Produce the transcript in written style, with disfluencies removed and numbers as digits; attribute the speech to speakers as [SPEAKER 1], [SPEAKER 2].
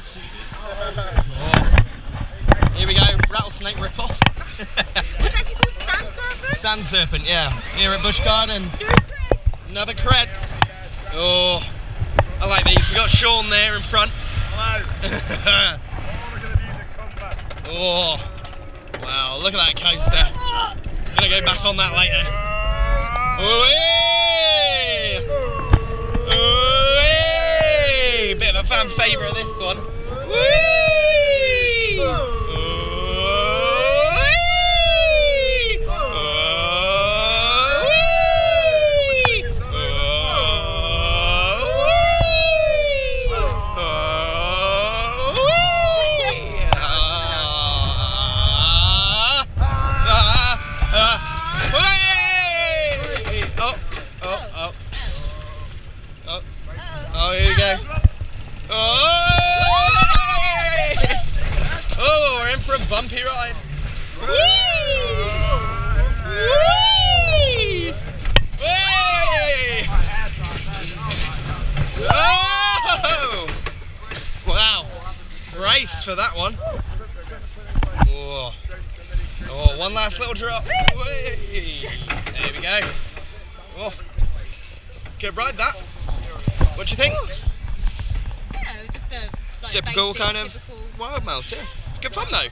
[SPEAKER 1] Oh. Here we go, rattlesnake ripoff.
[SPEAKER 2] What's actually called Sand Serpent?
[SPEAKER 1] Sand Serpent, yeah. Here at Busch Gardens. Another cred. Oh, I like these. We got Sean there in front. Hello. Oh, wow, look at that coaster. Gonna go back on that later. Ooh-wee! Ooh-wee! Bit of a fan favourite, this one. Whee! Ooh-wee! Ooh-wee! Oh, here we go. Oh, we're in for a bumpy ride. Oh! Wow. Race for that one. Oh, oh, one last little drop. There we go. Oh, good ride that. What do you think?
[SPEAKER 2] Yeah, just a
[SPEAKER 1] Typical kind of Wild Maus, yeah. Good fun though.